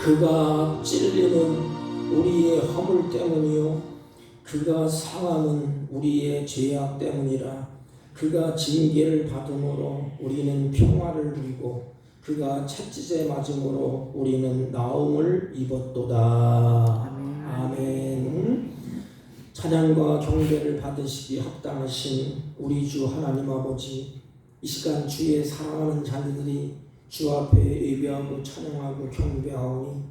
그가 찔림은 우리의 허물 때문이요 그가 상함은 우리의 죄악 때문이라. 그가 징계를 받음으로 우리는 평화를 누리고 그가 채찍에 맞음으로 우리는 나음을 입었도다. 아멘. 찬양과 경배를 받으시기 합당하신 우리 주 하나님 아버지, 이 시간 주의 사랑하는 자녀들이 주 앞에 예배하고 찬양하고 경배하오니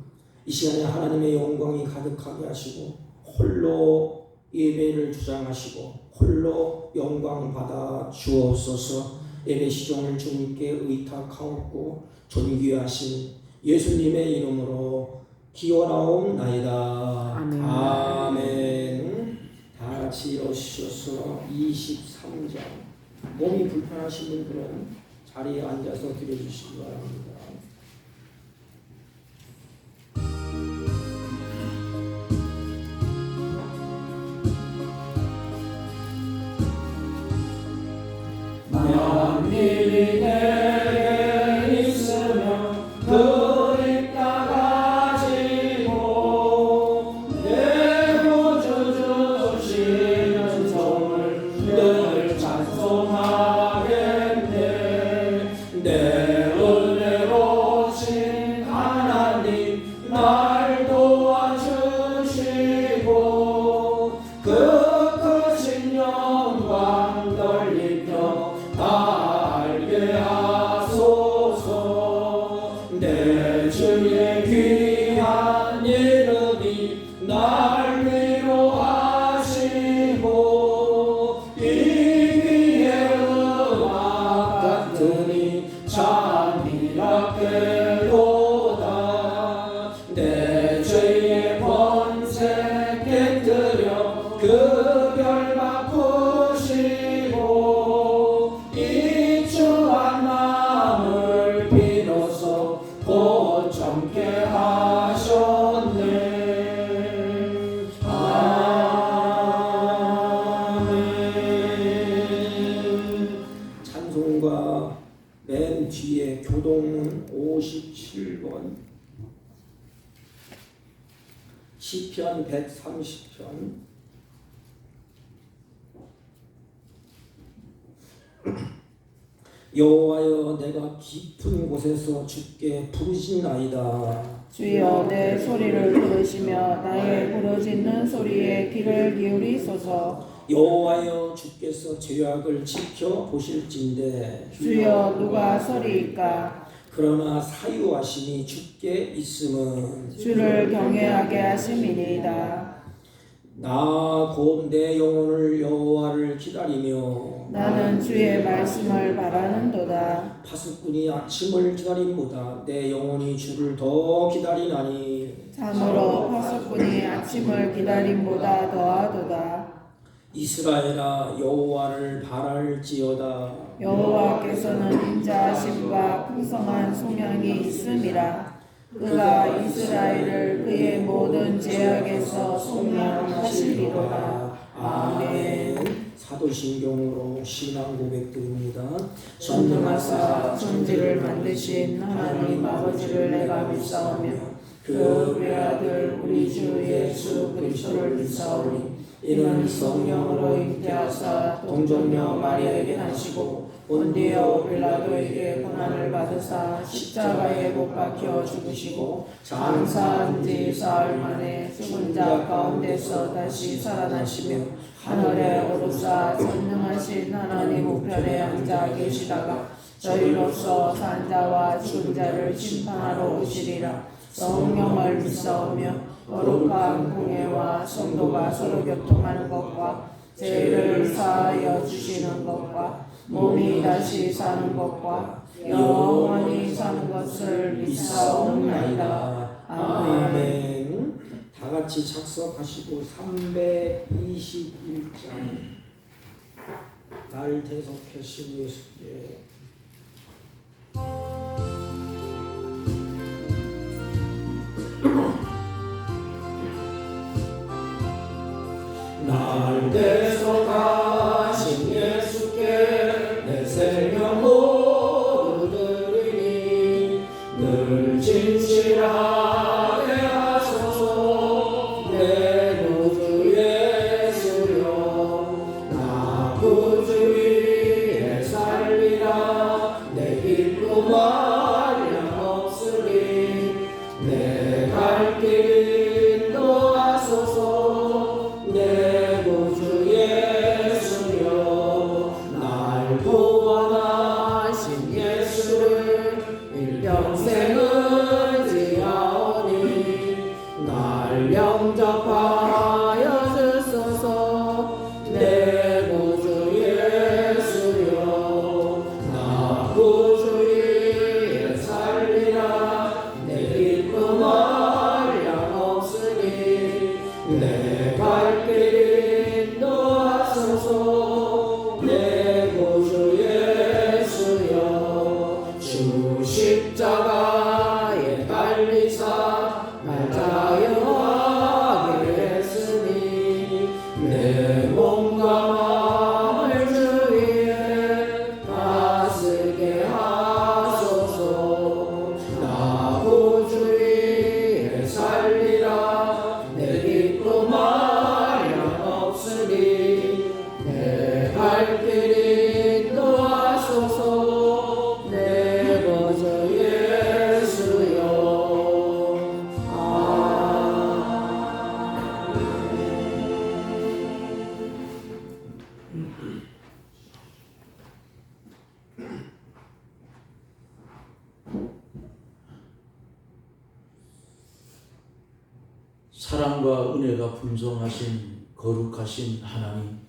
이 시간에 하나님의 영광이 가득하게 하시고 홀로 예배를 주장하시고 홀로 영광 받아 주옵소서. 예배 시종을 주님께 의탁하옵고 존귀하신 예수님의 이름으로 기원하옵나이다. 아멘. 아멘. 다 같이 일어서셔서 23장. 몸이 불편하신 분들은 자리에 앉아서 드려주시기 바랍니다. 만일이 내게 있으면 그 입 닫아지고 내 구주 주시는 성을 늘 찬송하겠네. 내 은혜로우신 하나님 날 도와주시고 그 크신 영광 널 입혀 알게 하소서. 내 주의 귀한 이름이 날 위로하시고 이 귀의 음악 같으니 참이랍게도다. 내 죄의 번세 깨뜨려 그 별 바꾸시고 이 주한 마음을 비로소 곧 젊게 하셨네. 아멘. 찬송가 맨 뒤에 교동문 57번 시편 130편 여호와여 내가 깊은 곳에서 주께 부르짖나이다. 주여 내 소리를 들으시며 나의 부르짖는 소리에 귀를 기울이소서. 여호와여 주께서 죄악을 지켜 보실진대 주여 누가 서리이까. 그러나 사유하심이 주께 있음은 주를 경외하게 하심이니이다. 나 곧 내 영혼을 여호와를 기다리며 나는 주의 말씀을 바라는도다. 파수꾼이 아침을 기다림보다 내 영혼이 주를 더 기다리나니 참으로 파수꾼이 아침을 기다림보다 더하도다. 이스라엘아 여호와를 바랄지어다. 여호와께서는 인자하심과 풍성한 소명이 있음이라. 그가 이스라엘을 그의 모든 죄악에서 속량하시리로다. 아멘. 사도신경으로 신앙 고백드립니다. 전능하사 천지를 만드신 하나님 아버지를 내가 믿사오며 그 외아들 우리 주 예수 그리스도를 믿사오니 이는 성령으로 잉태하사 동정녀 마리아에게 나시고 본디오 빌라도에게 고난을 받으사 십자가에 못 박혀 죽으시고 장사한 지 사흘 만에 죽은 자 가운데서 다시 살아나시며 하늘에 오르사 전능하신 하나님 우편에 앉아 계시다가 저희로서 산 자와 죽은 자를 심판하러 오시리라. 성령을 믿사오며 거룩한 공예와 성도가 서로 교통하는 것과 죄를 사하여 주시는 것과 몸이 다시 사는 것과 영원히 사는 것을 믿사옵나이다. 아멘. 다 같이 작석하시고 321장 날 대속하신 예수께 날 대속하신 예수께 내 생명 모두 드리니 늘 진실한 사랑과 은혜가 풍성하신 거룩하신 하나님,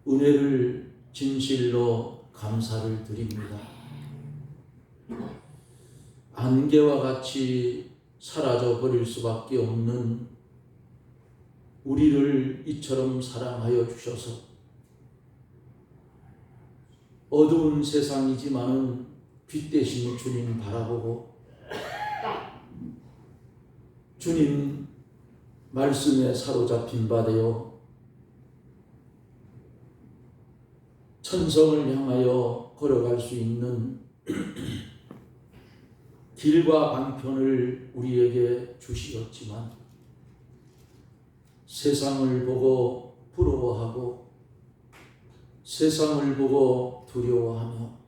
은혜를 진실로 감사를 드립니다. 안개와 같이 사라져 버릴 수밖에 없는 우리를 이처럼 사랑하여 주셔서 어두운 세상이지만은 빛 대신 주님 바라보고 주님 말씀에 사로잡힌 바 되어 천성을 향하여 걸어갈 수 있는 길과 방편을 우리에게 주시었지만 세상을 보고 부러워하고 세상을 보고 두려워하며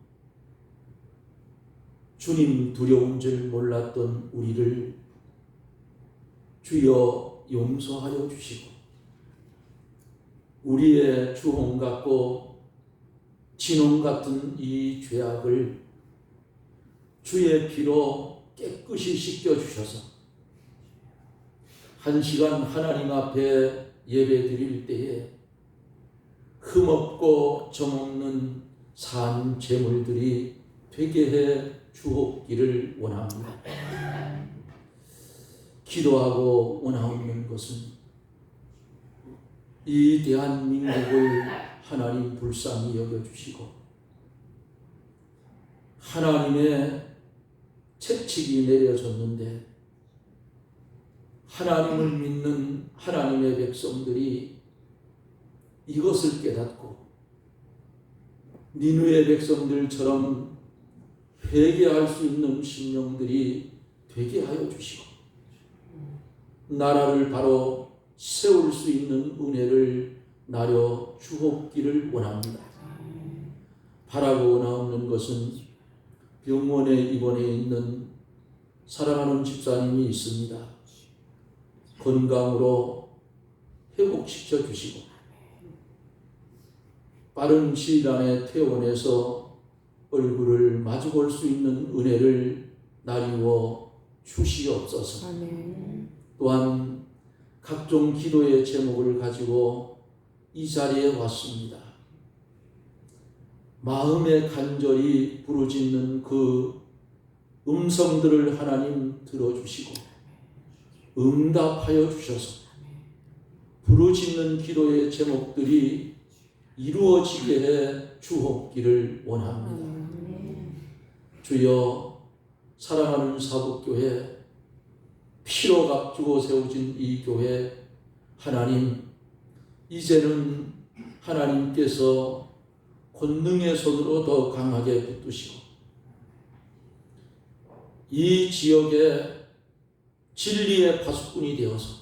주님 두려운 줄 몰랐던 우리를 주여 용서하여 주시고 우리의 주홍 같고 진홍 같은 이 죄악을 주의 피로 깨끗이 씻겨주셔서 한 시간 하나님 앞에 예배 드릴 때에 흠없고 점없는 산 제물들이 되게 해 주옵기를 원합니다. 기도하고 원하옵는 것은 이 대한민국을 하나님 불쌍히 여겨주시고 하나님의 채찍이 내려졌는데 하나님을 믿는 하나님의 백성들이 이것을 깨닫고 니느웨 백성들처럼 회개할 수 있는 심령들이 되게 하여 주시고 나라를 바로 세울 수 있는 은혜를 나려 주옵기를 원합니다. 바라고 원하옵는 것은 병원에 입원해 있는 사랑하는 집사님이 있습니다. 건강으로 회복시켜 주시고 빠른 시일 안에 퇴원해서 얼굴을 마주볼 수 있는 은혜를 나리워 주시옵소서. 아멘. 또한 각종 기도의 제목을 가지고 이 자리에 왔습니다. 마음에 간절히 부르짖는 그 음성들을 하나님 들어주시고 응답하여 주셔서 부르짖는 기도의 제목들이 이루어지게 해 주옵기를 원합니다. 주여 사랑하는 사북교회 피로 값주고 세워진 이 교회 하나님 이제는 하나님께서 권능의 손으로 더 강하게 붙드시고 이 지역에 진리의 파수꾼이 되어서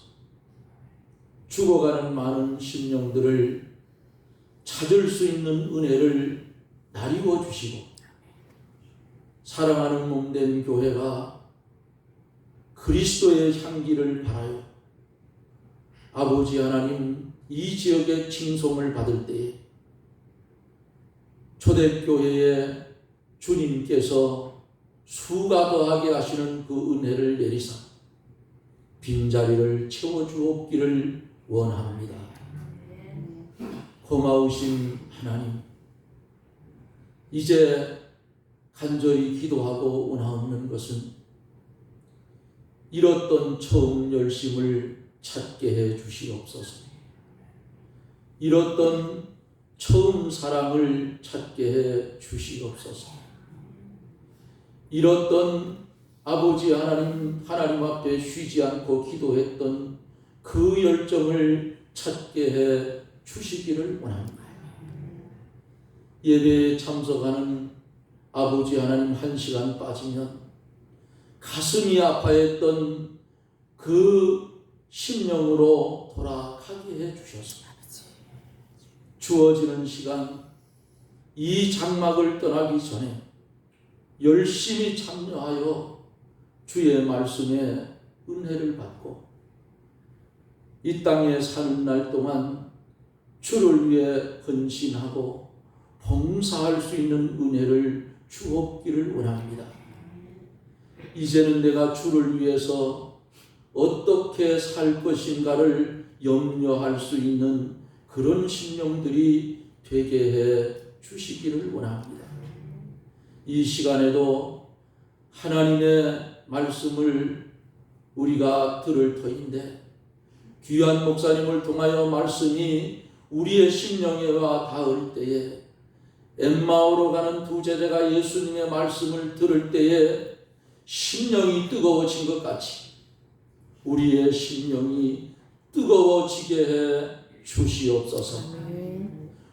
죽어가는 많은 심령들을 찾을 수 있는 은혜를 나리워 주시고 사랑하는 몸된 교회가 그리스도의 향기를 바라요 아버지 하나님 이 지역의 칭송을 받을 때에 초대교회에 주님께서 수가 더하게 하시는 그 은혜를 내리사 빈자리를 채워주옵기를 원합니다. 고마우신 하나님 이제 간절히 기도하고 원하옵는 것은 잃었던 처음 열심을 찾게 해 주시옵소서. 잃었던 처음 사랑을 찾게 해 주시옵소서. 잃었던 아버지 하나님 앞에 쉬지 않고 기도했던 그 열정을 찾게 해 주시기를 원합니다. 예배에 참석하는 아버지 하나님 한 시간 빠지면 가슴이 아파했던 그 심령으로 돌아가게 해 주셔서 주어지는 시간 이 장막을 떠나기 전에 열심히 참여하여 주의 말씀에 은혜를 받고 이 땅에 사는 날 동안 주를 위해 헌신하고 봉사할 수 있는 은혜를 주옵기를 원합니다. 이제는 내가 주를 위해서 어떻게 살 것인가를 염려할 수 있는 그런 심령들이 되게 해 주시기를 원합니다. 이 시간에도 하나님의 말씀을 우리가 들을 터인데 귀한 목사님을 통하여 말씀이 우리의 심령에 와 닿을 때에 엠마오로 가는 두 제자가 예수님의 말씀을 들을 때에 심령이 뜨거워진 것 같이 우리의 심령이 뜨거워지게 해 주시옵소서.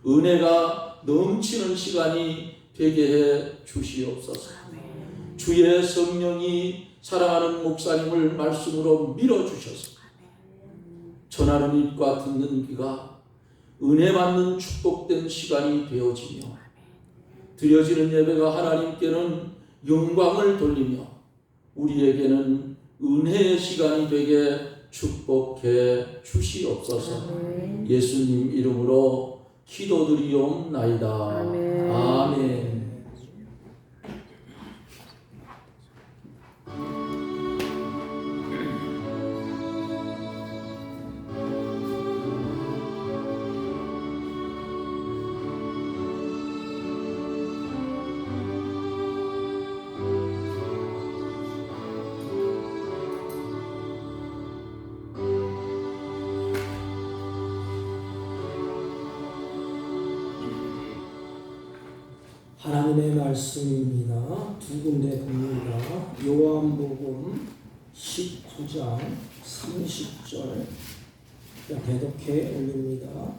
은혜가 넘치는 시간이 되게 해 주시옵소서. 주의 성령이 사랑하는 목사님을 말씀으로 밀어주셔서 전하는 입과 듣는 귀가 은혜 받는 축복된 시간이 되어지며 드려지는 예배가 하나님께는 영광을 돌리며 우리에게는 은혜의 시간이 되게 축복해 주시옵소서. 예수님 이름으로 기도드리옵나이다. 아멘. 하나님의 말씀입니다. 두 군데 봅니다. 요한복음 19장 30절 대독해 올립니다.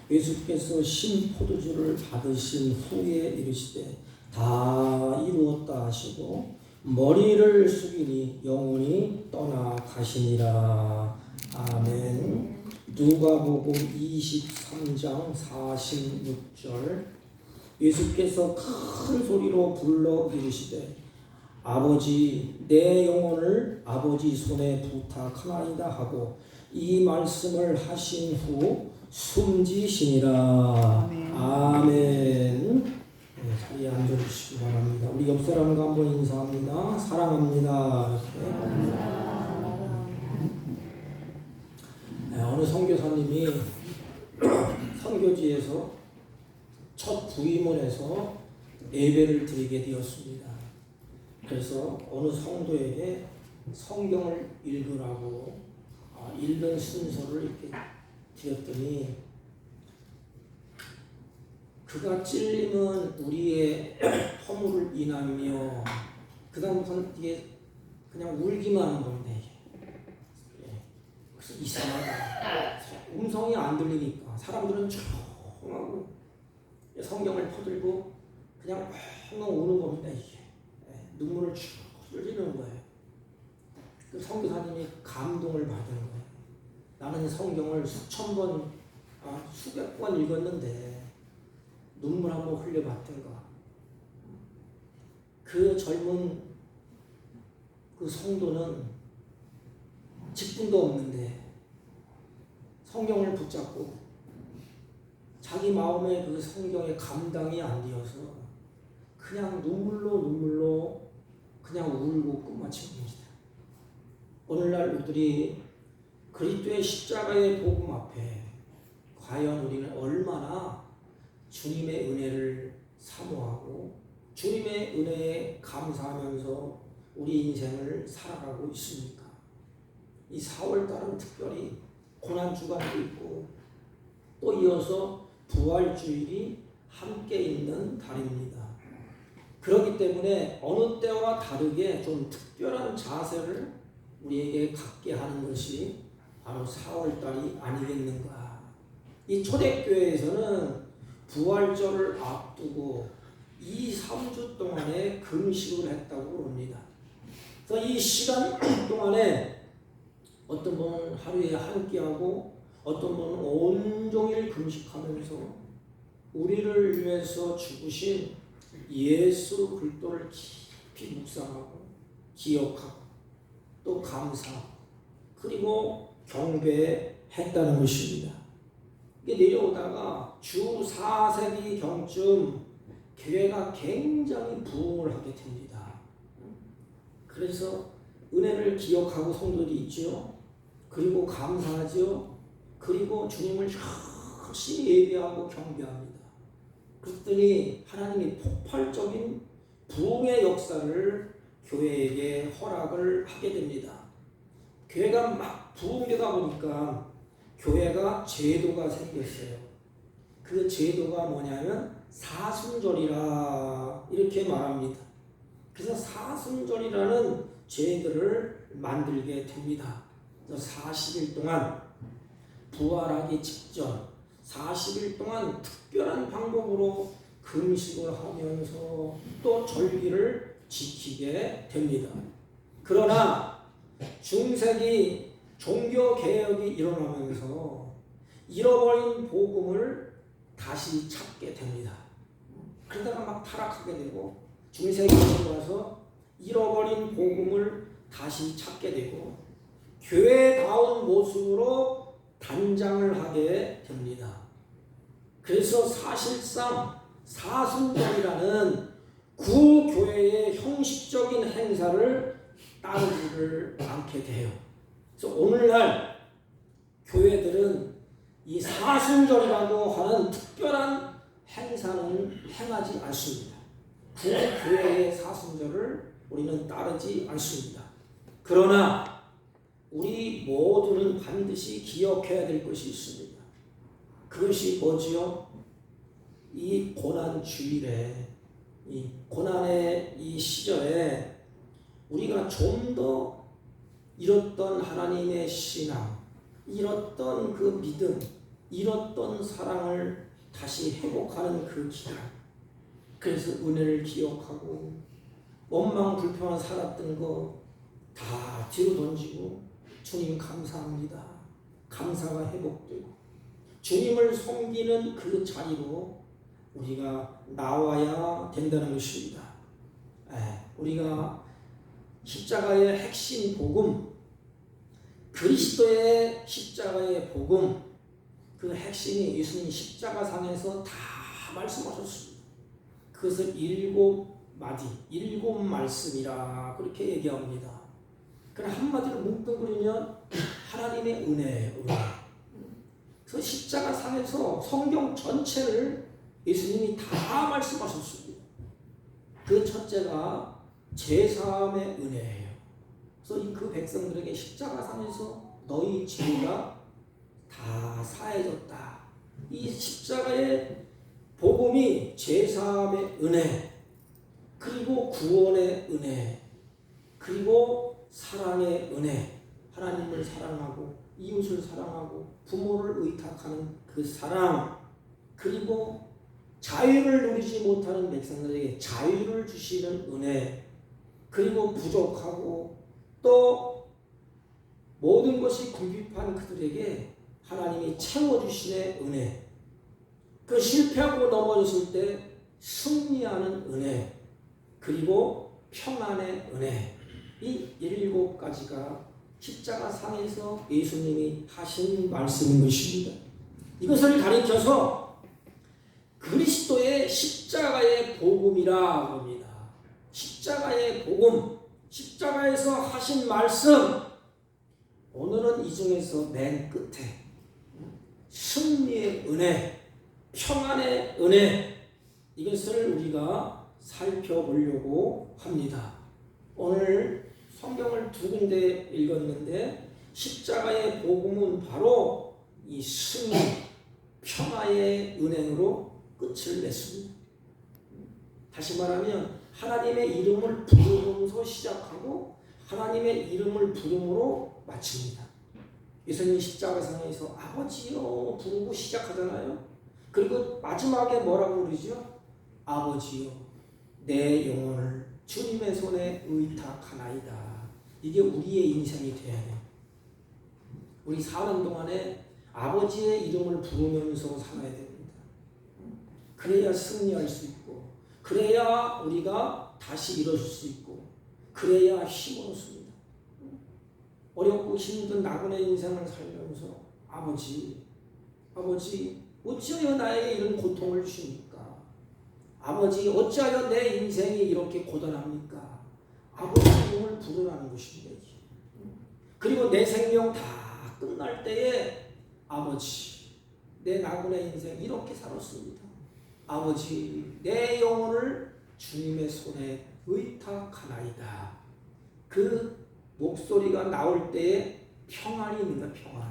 예수께서 신 포도주를 받으신 후에 이르시되 다 이루었다 하시고 머리를 숙이니 영혼이 떠나가시니라. 아멘. 누가복음 23장 46절 예수께서 큰 소리로 불러 이르시되 아버지 내 영혼을 아버지 손에 부탁하나이다 하고 이 말씀을 하신 후 숨지시니라. 아멘. 네, 자리에 앉아주시기 바랍니다. 우리 옆 사람과 한번 인사합니다. 사랑합니다. 네, 어느 선교사님이 선교지에서 첫 부임을 해서 예배를 드리게 되었습니다. 그래서 어느 성도에게 성경을 읽으라고 읽는 순서를 이렇게 드렸더니 그가 찔림은 우리의 허물을 인하며 그 다음부터는 이게 그냥 울기만 하는 겁니다. 이게. 그래서 이상하다. 음성이 안 들리니까 사람들은 조용하고 성경을 퍼들고 그냥 엉엉 우는 겁니다. 이게 눈물을 쭉 흘리는 거예요. 그 선교사님이 감동을 받은 거예요. 나는 성경을 수천 번, 수백 번 읽었는데 눈물 한번 흘려봤던가. 그 젊은 그 성도는 직분도 없는데 성경을 붙잡고 자기 마음에 그 성경에 감당이 안 되어서 그냥 눈물로 그냥 울고 끝마친 겁니다. 오늘날 우리들이 그리스도의 십자가의 복음 앞에 과연 우리는 얼마나 주님의 은혜를 사모하고 주님의 은혜에 감사하면서 우리 인생을 살아가고 있습니까? 이 4월달은 특별히 고난주간도 있고 또 이어서 부활주일이 함께 있는 달입니다. 그렇기 때문에 어느 때와 다르게 좀 특별한 자세를 우리에게 갖게 하는 것이 바로 4월달이 아니겠는가. 이 초대교회에서는 부활절을 앞두고 2-3주 동안에 금식을 했다고 합니다. 그래서 이 시간 동안에 어떤 분은 하루에 한 끼하고 어떤 분은 온종일 금식하면서 우리를 위해서 죽으신 예수 그리스도를 깊이 묵상하고 기억하고 또 감사하고 그리고 경배했다는 것입니다. 내려오다가 주 4세기 경쯤 교회가 굉장히 부흥을 하게 됩니다. 그래서 은혜를 기억하고 성도들이 있죠. 그리고 감사하죠. 그리고 주님을 열심히 예배하고 경배합니다. 그랬더니 하나님이 폭발적인 부흥의 역사를 교회에게 허락을 하게 됩니다. 교회가 막 부흥되다 보니까 교회가 제도가 생겼어요. 그 제도가 뭐냐면 사순절이라 이렇게 말합니다. 그래서 사순절이라는 제도를 만들게 됩니다. 40일 동안 부활하기 직전 40일 동안 특별한 방법으로 금식을 하면서 또 절기를 지키게 됩니다. 그러나 중세기 종교개혁이 일어나면서 잃어버린 복음을 다시 찾게 됩니다. 그러다가 막 타락하게 되고 중세기에 와서 잃어버린 복음을 다시 찾게 되고 교회다운 모습으로 단장을 하게 됩니다. 그래서 사실상 사순절이라는 구교회의 형식적인 행사를 따르지를 않게 돼요. 그래서 오늘날 교회들은 이 사순절이라고 하는 특별한 행사는 행하지 않습니다. 구교회의 사순절을 우리는 따르지 않습니다. 그러나 우리 모두는 반드시 기억해야 될 것이 있습니다. 그것이 뭐지요? 이 고난 주일에, 이 고난의 이 시절에 우리가 좀 더 잃었던 하나님의 신앙, 잃었던 그 믿음, 잃었던 사랑을 다시 회복하는 그 기간. 그래서 은혜를 기억하고 원망 불평한 살았던 거 다 뒤로 던지고 주님 감사합니다. 감사가 회복되고 주님을 섬기는 그 자리로 우리가 나와야 된다는 것입니다. 우리가 십자가의 핵심 복음, 그리스도의 십자가의 복음, 그 핵심이 예수님 십자가상에서 다 말씀하셨습니다. 그것을 7마디, 7말씀이라 그렇게 얘기합니다. 그냥 한마디로 뭉뚱그리면 하나님의 은혜예요. 은혜. 그래서 십자가상에서 성경 전체를 예수님이 다 말씀하셨습니다. 그 첫째가 제사함의 은혜예요. 그래서 그 백성들에게 십자가상에서 너희 죄가 다 사해졌다. 이 십자가의 복음이 제사함의 은혜, 그리고 구원의 은혜, 그리고 사랑의 은혜, 하나님을 사랑하고 이웃을 사랑하고 부모를 의탁하는 그 사랑, 그리고 자유를 누리지 못하는 백성들에게 자유를 주시는 은혜, 그리고 부족하고 또 모든 것이 궁핍한 그들에게 하나님이 채워주시는 은혜, 그 실패하고 넘어졌을 때 승리하는 은혜, 그리고 평안의 은혜, 이 7가지가 십자가상에서 예수님이 하신 말씀인 것입니다. 이것을 가리켜서 그리스도의 십자가의 복음이라 합니다. 십자가의 복음, 십자가에서 하신 말씀, 오늘은 이 중에서 맨 끝에 승리의 은혜, 평안의 은혜, 이것을 우리가 살펴보려고 합니다. 오늘 성경을 2군데 읽었는데 십자가의 복음은 바로 이 승리, 평화의 은혜로 끝을 냈습니다. 다시 말하면 하나님의 이름을 부르면서 시작하고 하나님의 이름을 부름으로 마칩니다. 예수님 십자가상에서 아버지요 부르고 시작하잖아요. 그리고 마지막에 뭐라고 부르죠? 아버지요 내 영혼을 주님의 손에 의탁하나이다. 이게 우리의 인생이 돼야 돼요. 우리 사는 동안에 아버지의 이름을 부르면서 살아야 됩니다. 그래야 승리할 수 있고, 그래야 우리가 다시 일어설 수 있고, 그래야 힘을 얻습니다. 어렵고 힘든 나그네 인생을 살면서 아버지 아버지 어찌하여 나에게 이런 고통을 주십니까? 아버지 어찌하여 내 인생이 이렇게 고단합니까? 아버지 이름을 부르라는 것입니다. 그리고 내 생명 다 끝날 때에 아버지 내 나그네 인생 이렇게 살았습니다. 아버지 내 영혼을 주님의 손에 의탁하나이다. 그 목소리가 나올 때에 평안이 있는가 평안.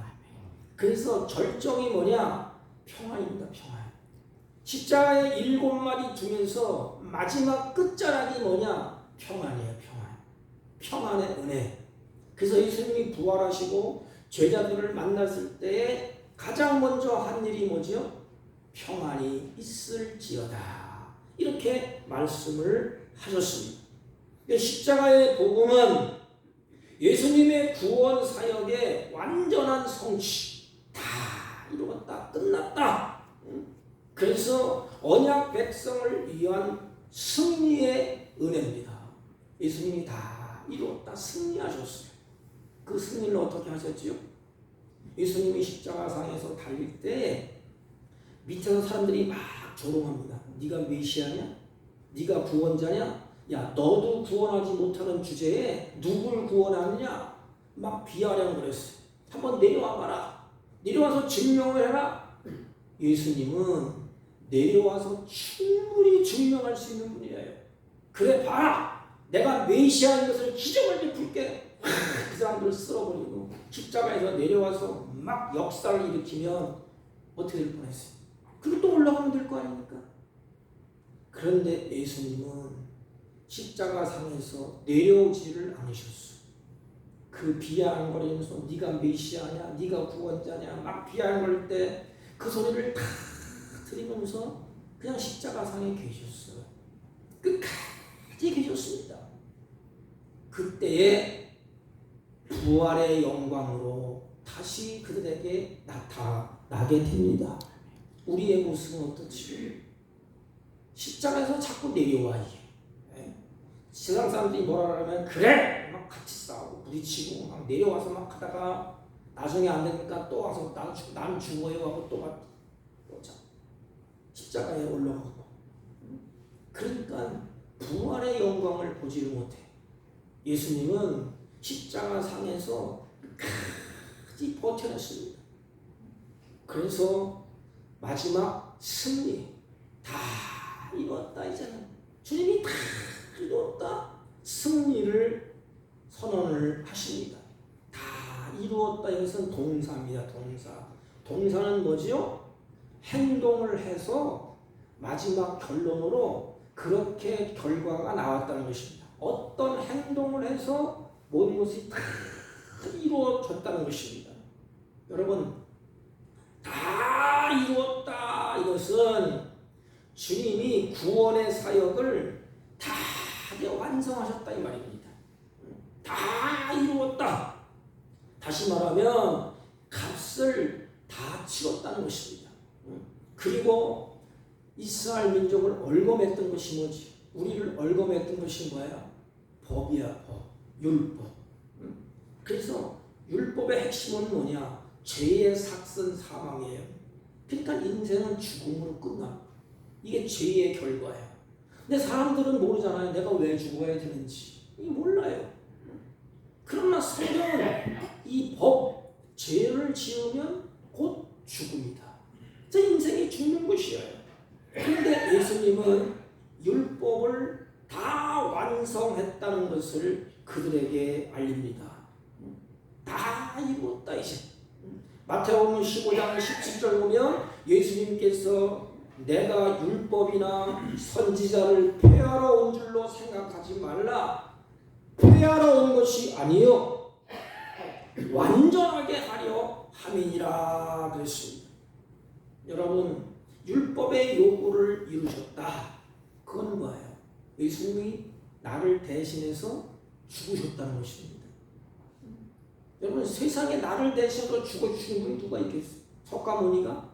그래서 절정이 뭐냐? 평안입니다. 평안. 십자가에 7마디 두면서 마지막 끝자락이 뭐냐? 평안이에요. 평안. 평안의 은혜. 그래서 예수님이 부활하시고 제자들을 만났을 때에 가장 먼저 한 일이 뭐죠? 평안이 있을지어다. 이렇게 말씀을 하셨습니다. 십자가의 복음은 예수님의 구원 사역의 완전한 성취. 다 이루었다. 끝났다. 그래서 언약 백성을 위한 승리의 은혜입니다. 예수님이 다 이루었다. 승리하셨어요. 그 승리를 어떻게 하셨지요? 예수님이 십자가상에서 달릴 때 밑에서 사람들이 막 조롱합니다. 네가 메시아냐? 네가 구원자냐? 야 너도 구원하지 못하는 주제에 누굴 구원하느냐? 막 비하려고 그랬어요. 한번 내려와 봐라. 내려와서 증명을 해라. 예수님은 내려와서 충분히 증명할 수 있는 분이에요. 그래 봐라. 내가 메시아인 것을 기적을 베풀게. 그 사람들을 쓸어버리고 십자가에서 내려와서 막 역사를 일으키면 어떻게 될 뻔했어요. 그리고 또 올라가면 될 거 아닙니까? 그런데 예수님은 십자가상에서 내려오지를 않으셨어. 그 비아냥거리면서 네가 메시아냐, 네가 구원자냐 막 비아냥거릴 때 그 소리를 다 들으면서 그냥 십자가상에 계셨어요. 끝까지 계셨습니다. 그때에 부활의 영광으로 다시 그들에게 나타나게 됩니다. 우리의 모습은 어떻지? 십자가에서 자꾸 내려와 이게. 세상 사람들이 뭐라 그러면 그래 막 같이 싸우고 부딪히고 막 내려와서 막 하다가 나중에 안 되니까 또 와서 난 죽어요 하고 또 십자가에 올라가고. 그러니까 부활의 영광을 보지를 못해. 예수님은 십자가 상에서 끝까지 버텨냈습니다. 그래서 마지막 승리 다 이뤘다. 이제는 주님이 다 이루었다. 승리를 선언을 하십니다. 다 이루었다. 이것은 동사입니다. 동사는 뭐지요? 행동을 해서 마지막 결론으로 그렇게 결과가 나왔다는 것입니다. 어떤 행동을 해서 모든 것이 다 이루어졌다는 것입니다. 여러분 다 이루었다. 이것은 주님이 구원의 사역을 다 완성하셨다 이 말입니다. 다 이루었다. 다시 말하면 값을 다 치렀다는 것입니다. 그리고 이스라엘 민족을 얼거맸던 것이 뭐지? 우리를 얼거맸던 것이 뭐야? 법이야. 법. 율법. 그래서 율법의 핵심은 뭐냐? 죄의 삭슨 사망이에요. 그러니까 인생은 죽음으로 끝나. 이게 죄의 결과예요. 근데 사람들은 모르잖아요. 내가 왜 죽어야 되는지. 몰라요. 그러나 성경은 이 법, 죄를 지으면 곧 죽음이다. 제 인생이 죽는 것이에요. 그런데 예수님은 율법을 다 완성했다는 것을 그들에게 알립니다. 다 이루었다 이제. 마태복음 15장 17절 보면 예수님께서 내가 율법이나 선지자를 폐하러 온 줄로 생각하지 말라. 폐하러 온 것이 아니요 완전하게 하려 함이니라 그랬습니다. 여러분 율법의 요구를 이루셨다. 그건 뭐예요? 예수님이 나를 대신해서 죽으셨다는 것입니다. 여러분 세상에 나를 대신해서 죽어주신 분이 누가 있겠어요? 석가모니가?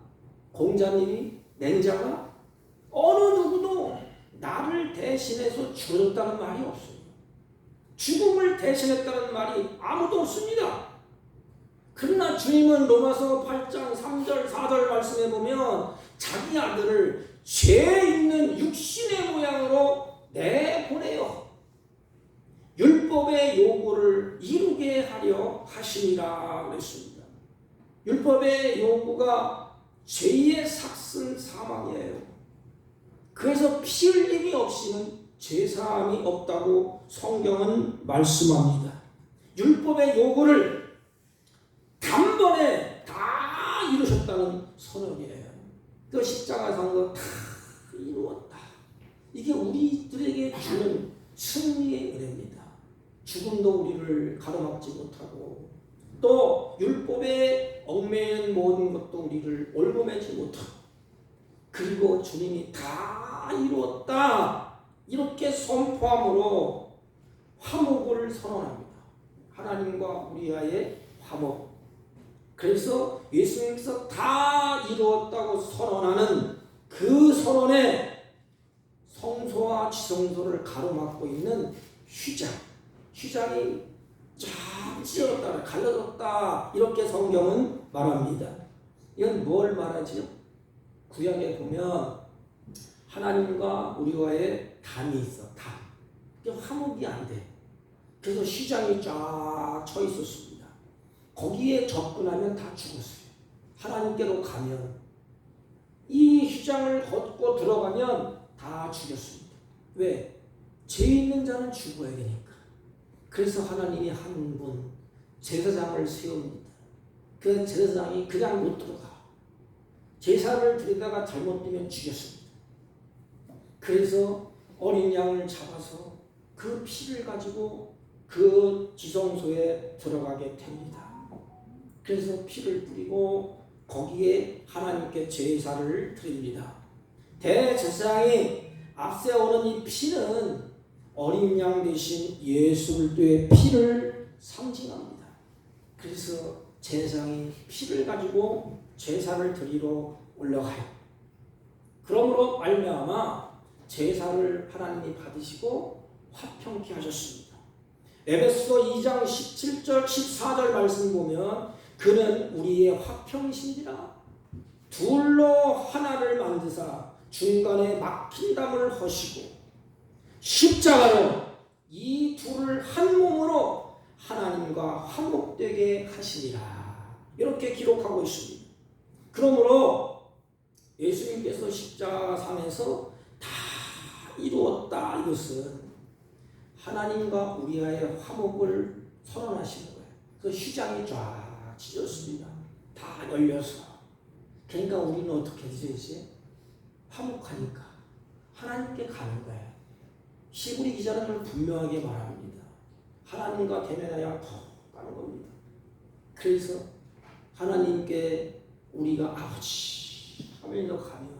공자님이? 맹자가? 어느 누구도 나를 대신해서 죽었다는 말이 없어요. 죽음을 대신했다는 말이 아무도 없습니다. 그러나 주님은 로마서 8장 3절 4절 말씀에 보면 자기 아들을 죄 있는 육신의 모양으로 내보내요. 율법의 요구를 이루게 하려 하시니라 그랬습니다. 율법의 요구가 죄의 삭슨 사망이에요. 그래서 피 흘림이 없이는 죄사함이 없다고 성경은 말씀합니다. 율법의 요구를 단번에 다 이루셨다는 선언이에요. 그 십자가상도 다 이루었다. 이게 우리들에게 주는 승리의 은혜입니다. 죽음도 우리를 가로막지 못하고 또 율법에 얽매인 모든 것도 우리를 올무매지 못하고 그리고 주님이 다 이루었다 이렇게 선포함으로 화목을 선언합니다. 하나님과 우리와의 화목. 그래서 예수님께서 다 이루었다고 선언하는 그 선언에 성소와 지성소를 가로막고 있는 휘장이 쫙 찢어졌다, 갈라졌다 이렇게 성경은 말합니다. 이건 뭘 말하지요? 구약에 보면 하나님과 우리와의 담이 있어. 담. 이게 화목이 안 돼. 그래서 휘장이 쫙 쳐 있었습니다. 거기에 접근하면 다 죽었어요. 하나님께로 가면 이 휘장을 걷고 들어가면 다 죽였습니다. 왜? 죄 있는 자는 죽어야 되니까. 그래서 하나님이 한 분 제사장을 세웁니다. 그 제사장이 그냥 못 들어가. 제사를 드리다가 잘못되면 죽였습니다. 그래서 어린 양을 잡아서 그 피를 가지고 그 지성소에 들어가게 됩니다. 그래서 피를 뿌리고 거기에 하나님께 제사를 드립니다. 대제사장이 앞세우는 이 피는 어린 양 대신 예수 그리스도의 피를 상징합니다. 그래서 제사장이 피를 가지고 제사를 드리러 올라가요. 그러므로 말미암아 제사를 하나님이 받으시고 화평케 하셨습니다. 에베소서 2장 17절 14절 말씀 보면 그는 우리의 화평이신지라 둘로 하나를 만드사 중간에 막힌 담을 허시고 십자가로 이 둘을 한 몸으로 하나님과 화목되게 하시니라 이렇게 기록하고 있습니다. 그러므로 예수님께서 십자가상에서 다 이루었다 이것은 하나님과 우리와의 화목을 선언하시는 거예요. 그 휘장이 쫙 찢었습니다. 다 열려서. 그러니까 우리는 어떻게 되죠 이제? 화목하니까 하나님께 가는 거예요. 히브리 기자는 그걸 분명하게 말합니다. 하나님과 대면하여 더 가는 겁니다. 그래서 하나님께 우리가 아버지 하면서 가면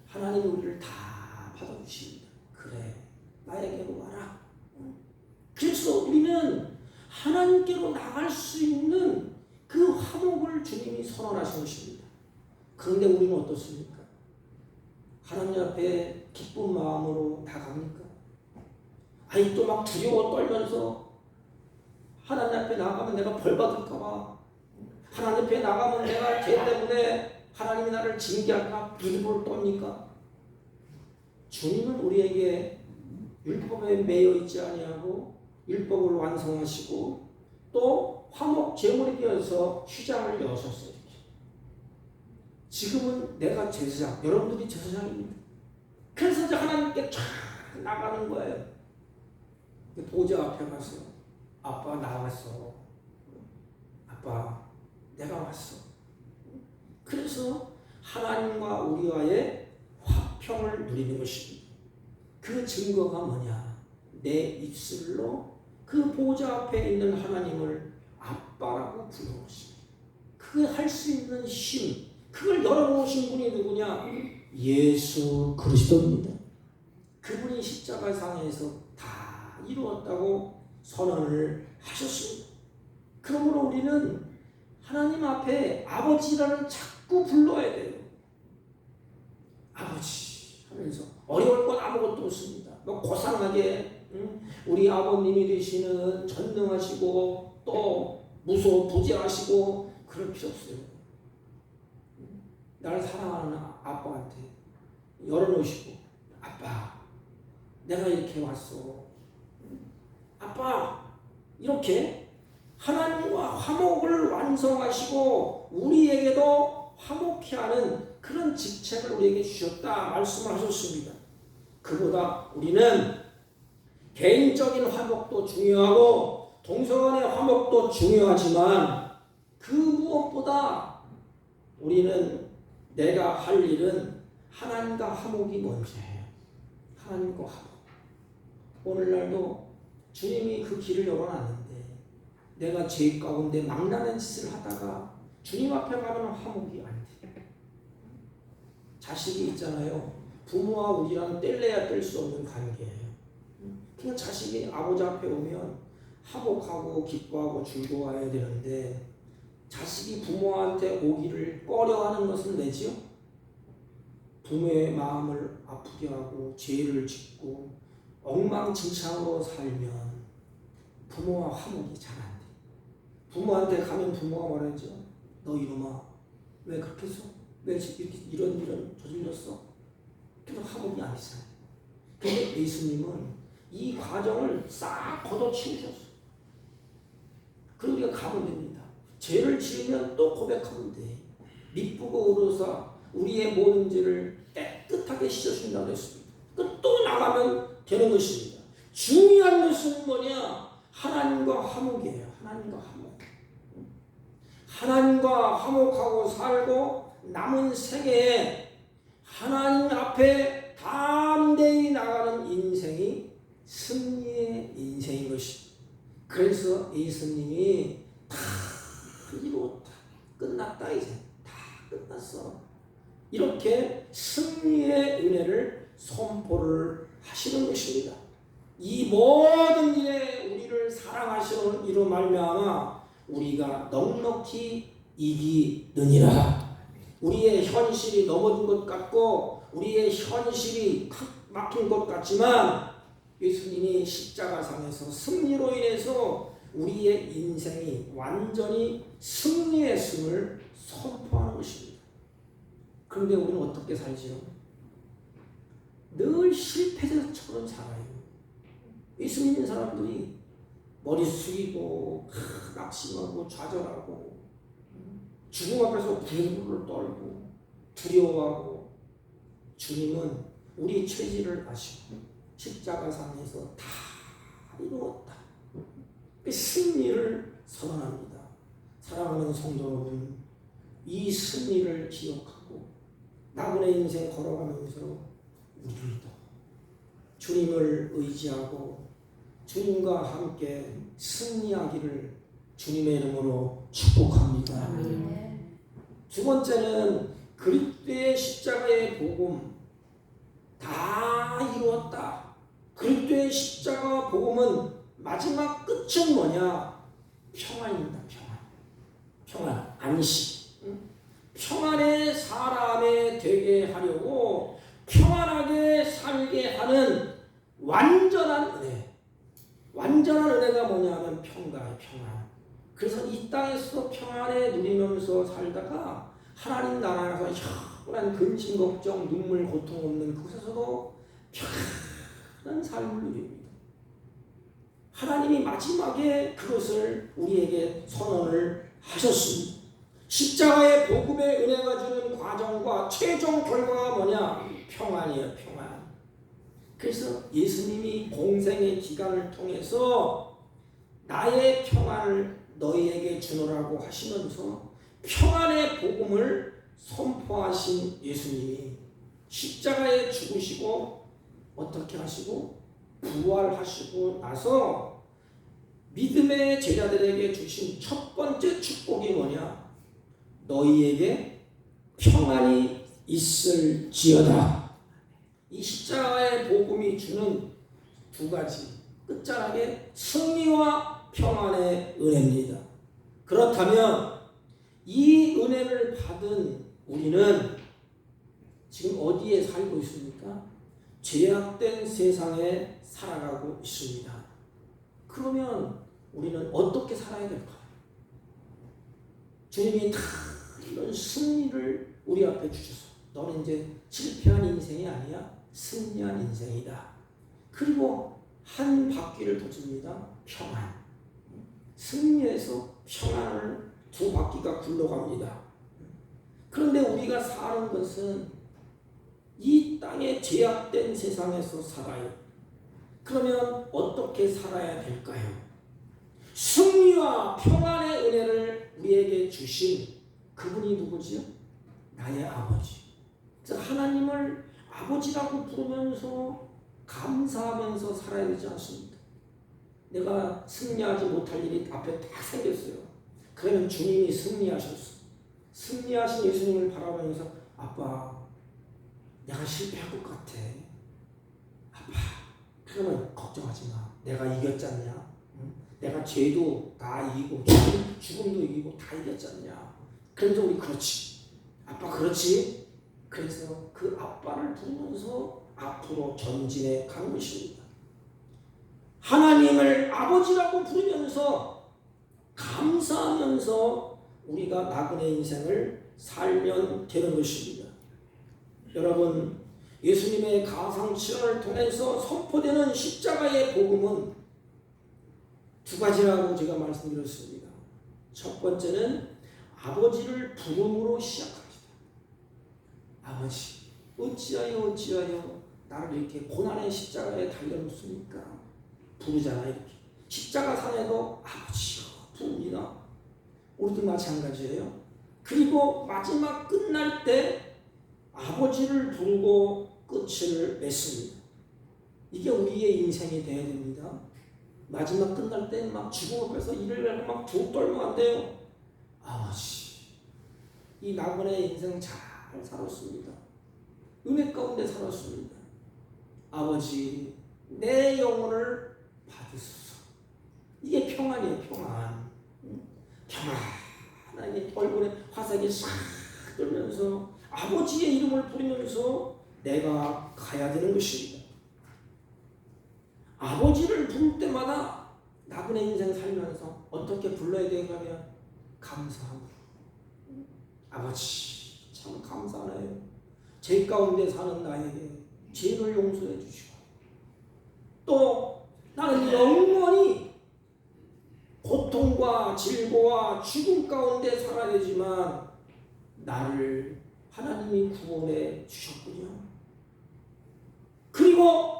하나님이 우리를 다 받아주십니다. 그래 나에게로 와라. 그래서 우리는 하나님께로 나갈 수 있는 그 화목을 주님이 선언하신 것입니다. 그런데 우리는 어떻습니까? 하나님 앞에 기쁜 마음으로 나갑니까? 아니 또 막 두려워 떨면서 하나님 앞에 나가면 내가 벌 받을까봐 하나님 앞에 나가면 내가 죄 때문에 하나님이 나를 징계할까 두려움을 떱니까? 주님은 우리에게 율법에 매여 있지 아니하고 율법을 완성하시고 또 화목 제물이 되어서 휘장을 여셨어요. 지금은 내가 제사장, 여러분들이 제사장입니다. 그래서 이제 하나님께 쫙 나가는 거예요. 보좌 앞에 가서 아빠 나왔어. 아빠 내가 왔어. 그래서 하나님과 우리와의 화평을 누리는 것입니다. 그 증거가 뭐냐? 내 입술로 그 보좌 앞에 있는 하나님을 아빠라고 부르는 것입니다. 그 할 수 있는 힘, 그걸 열어놓으신 분이 누구냐? 예수 그리스도입니다. 그분이 십자가상에서 다 이루었다고 선언을 하셨습니다. 그러므로 우리는 하나님 앞에 아버지라는 자꾸 불러야 돼요. 아버지 하면서 어려울 건 아무것도 없습니다. 뭐 고상하게 우리 아버님이 되시는 전능하시고 또 무소부재하시고 그럴 필요 없어요. 나를 사랑하는 아빠한테 열어놓으시고, 아빠, 내가 이렇게 왔어. 아빠, 이렇게 하나님과 화목을 완성하시고 우리에게도 화목케 하는 그런 직책을 우리에게 주셨다 말씀을 하셨습니다. 그보다 우리는 개인적인 화목도 중요하고 동성간의 화목도 중요하지만 그 무엇보다 우리는 내가 할 일은 하나님과 화목이 먼저예요. 하나님과 화목. 오늘날도 주님이 그 길을 열어놨는데 내가 죄 가운데 망나는 짓을 하다가 주님 앞에 가면 화목이 안 돼. 자식이 있잖아요. 부모와 우리랑 뗄래야 뗄 수 없는 관계예요. 그냥 자식이 아버지 앞에 오면 화목하고 기뻐하고 즐거워해야 되는데 자식이 부모한테 오기를 꺼려하는 것은 왜지요? 부모의 마음을 아프게 하고 죄를 짓고 엉망진창으로 살면 부모와 화목이 잘 안 돼. 부모한테 가면 부모가 말하죠. 너 이놈아, 왜 그렇게 했어? 왜 이렇게 이런 저질렀어? 그래서 화목이 안 있어요. 근데 예수님은 이 과정을 싹 걷어치우셨어. 그리고 우리가 가면 됩니다. 죄를 지으면 또 고백하면 돼. 미쁘고 의로사 우리의 모든 죄를 깨끗하게 씻어준다고 했습니다. 또 나가면 되는 것입니다. 중요한 것은 뭐냐? 하나님과 화목이에요. 하나님과 화목. 하나님과 화목하고 살고 남은 생애에 하나님 앞에 담대히 나가는 인생이 승리의 인생인 것입니다. 그래서 예수님이 다 이루었다. 끝났다 이제. 다 끝났어. 이렇게 승리의 은혜를 선포를 하시는 것입니다. 이 모든 일에 우리를 사랑하시는 이로 말미암아 우리가 넉넉히 이기느니라. 우리의 현실이 넘어진 것 같고 우리의 현실이 막힌 것 같지만 예수님이 십자가상에서 승리로 인해서 우리의 인생이 완전히 승리했음을 선포하는 것입니다. 그런데 우리는 어떻게 살지요? 늘 실패자처럼 살아요. 예수 믿는 사람들이 머리 숙이고 낙심하고 좌절하고 죽음 앞에서 부르르 떨고 두려워하고 주님은 우리 죄질을 아시고 십자가상에서 다 이루었다. 그 승리를 선언합니다. 사랑하는 성도 여러분, 이 승리를 기억하고 나그네 인생 걸어가면서 우리도 주님을 의지하고 주님과 함께 승리하기를 주님의 이름으로 축복합니다. 두 번째는 그리스도의 십자가의 복음 다 이루었다. 그리스도의 십자가 복음은 마지막 끝은 뭐냐? 평안입니다. 평안, 안식. 평안의 사람이 되게 하려고 평안하게 살게 하는 완전한 은혜. 완전한 은혜가 뭐냐면 평가의 평안. 그래서 이 땅에서 평안에 누리면서 살다가 하나님 나라에서 영원한 근심 걱정 눈물 고통 없는 그곳에서도 평안한 삶을 누립니다. 하나님이 마지막에 그것을 우리에게 선언을 하셨습니다. 십자가의 복음의 은혜가 주는 과정과 최종 결과가 뭐냐? 평안이에요. 평안. 그래서 예수님이 공생의 기간을 통해서 나의 평안을 너희에게 주노라고 하시면서 평안의 복음을 선포하신 예수님이 십자가에 죽으시고 어떻게 하시고 부활하시고 나서 믿음의 제자들에게 주신 첫 번째 축복이 뭐냐? 너희에게 평안이 있을지어다. 이 십자가의 복음이 주는 두 가지 끝자락에 승리와 평안의 은혜입니다. 그렇다면 이 은혜를 받은 우리는 지금 어디에 살고 있습니까? 죄악된 세상에 살아가고 있습니다. 그러면 우리는 어떻게 살아야 될까요? 주님이 다 이런 승리를 우리 앞에 주셔서 너는 이제 실패한 인생이 아니야. 승리한 인생이다. 그리고 한 바퀴를 더 줍니다. 평안. 승리에서 평안을 두 바퀴가 굴러갑니다. 그런데 우리가 사는 것은 이 땅에 제약된 세상에서 살아요. 그러면 어떻게 살아야 될까요? 승리와 평안의 은혜를 우리에게 주신 그분이 누구지요? 나의 아버지. 그래서 하나님을 아버지라고 부르면서 감사하면서 살아야 되지 않습니까? 내가 승리하지 못할 일이 앞에 딱 생겼어요. 그러면 주님이 승리하셨어. 승리하신 예수님을 바라보면서 아빠, 내가 실패할 것 같아. 아빠, 그러면 걱정하지 마. 내가 이겼지 않냐? 응? 내가 죄도 다 이기고 죽음도 이기고 다 이겼지 않냐? 그래서 우리 그렇지. 아빠 그렇지. 그래서 그 아빠를 부르면서 앞으로 전진해 가는 것입니다. 하나님을 아버지라고 부르면서 감사하면서 우리가 나그네 인생을 살면 되는 것입니다. 여러분, 예수님의 가상실현을 통해서 선포되는 십자가의 복음은 두 가지라고 제가 말씀드렸습니다. 첫 번째는 아버지를 부름으로 시작합니다. 아버지, 어찌하여 나를 이렇게 고난의 십자가에 달려놓습니까? 부르잖아. 이렇게 십자가 산에도 아버지요 부릅니다. 우리도 마찬가지예요. 그리고 마지막 끝날 때 아버지를 부르고 끝을 맺습니다. 이게 우리의 인생이 되어야 됩니다. 마지막 끝날 때 막 죽음을 빼서 이를 막 툭 떨면 안 돼요. 아버지, 이 나그네 인생 잘 살았습니다. 은혜 가운데 살았습니다. 아버지, 내 영혼을 받으소서. 이게 평안이에요. 평안. 평안하게 얼굴에 화색이 싹 들면서 아버지의 이름을 부르면서 내가 가야 되는 것입니다. 아버지를 부를 때마다 나그네 인생 살면서 어떻게 불러야 되는가 하면 감사함으로. 아버지 참 감사하네요. 죄 가운데 사는 나에게 죄를 용서해 주시고 또 나는 영원히 고통과 질고와 죽음 가운데 살아야 되지만 나를 하나님이 구원해 주셨군요. 그리고